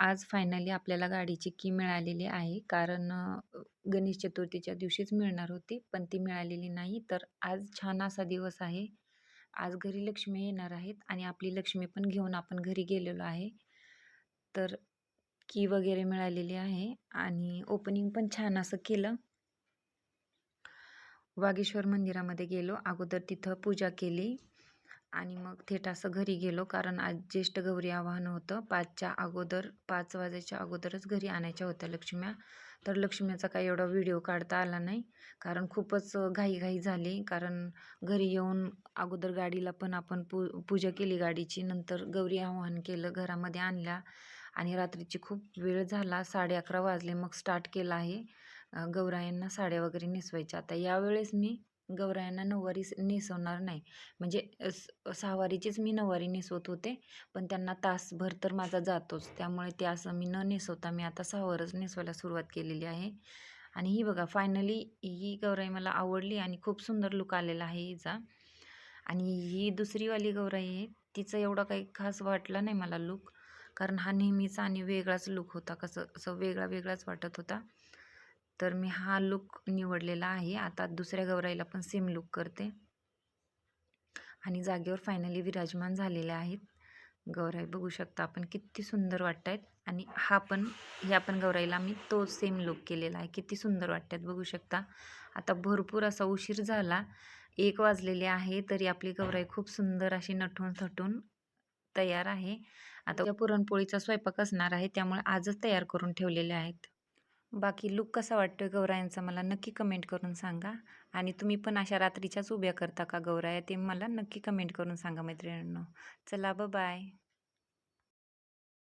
आज फायनली आपल्याला गाडीची की मिळालेली आहे. कारण गणेश चतुर्थीच्या दिवशीच मिळणार होती, पण ती मिळालेली नाही. तर आज छान असा दिवस आहे. आज घरी लक्ष्मी येणार आहेत आणि आपली लक्ष्मी पण घेऊन आपण घरी गेलेलो आहे. तर की वगैरे मिळालेली आहे आणि ओपनिंग पण छान असं केलं. वागेश्वर मंदिरामध्ये गेलो. अगोदर तिथं पूजा केली आणि मग थेट असं घरी गेलो. कारण आज ज्येष्ठ गौरी आवाहन होतं. 5च्या अगोदर 5 वाजायच्या अगोदरच घरी आणायच्या होत्या लक्ष्म्या. तर लक्ष्म्याचा काही एवढा व्हिडिओ काढता आला नाही. कारण खूपच घाई झाली. कारण घरी येऊन अगोदर गाडीला पण आपण पूजा केली गाडीची. नंतर गौरी आवाहन केलं, घरामध्ये आणल्या आणि रात्रीची खूप वेळ झाला. 11:30 वाजले. मग स्टार्ट केलं आहे. गौरायांना साड्या वगैरे नेसवायच्या. आता यावेळेस मी गौरायांना नऊवारी नेसवणार नाही. म्हणजे सहावारीचीच मी नऊवारी नेसवत होते. पण त्यांना तासभर तर माझा जातोच. त्यामुळे ते असं मी न नेसवता मी आता सहावारच नेसवायला सुरुवात केलेली आहे. आणि ही बघा फायनली ही गौराई मला आवडली आणि खूप सुंदर लूक आलेला आहे हिचा. आणि ही दुसरीवाली गौराई आहे, तिचं एवढं काही खास वाटलं नाही मला लूक. कारण हा नेहमीचा आणि वेगळाच लूक होता. कसं असं वेगळाच वाटत होता. तर मी हा लूक निवडलेला आहे. आता दुसऱ्या गौराईला पण सेम लूक करते. आणि जागेवर फायनली विराजमान झालेल्या आहेत. गौराई बघू शकता आपण किती सुंदर वाटतायत. आणि ह्या पण गौराईला मी तो सेम लूक केलेला आहे. किती सुंदर वाटतात बघू शकता. आता भरपूर असा उशीर झाला. 1 वाजलेले आहे तरी आपली गौराई खूप सुंदर अशी नटून-थटून तयार आहे. आता उद्या पुरणपोळीचा स्वयंपाक असणार आहे, त्यामुळे आजच तयार करून ठेवलेले आहेत. बाकी लूक कसा वाटतोय गौरायांचा मला नक्की कमेंट करून सांगा. आणि तुम्ही पण अशा रात्रीच्याच उभ्या करता का गौराया ते मला नक्की कमेंट करून सांगा मैत्रिणींनो. चला बाय.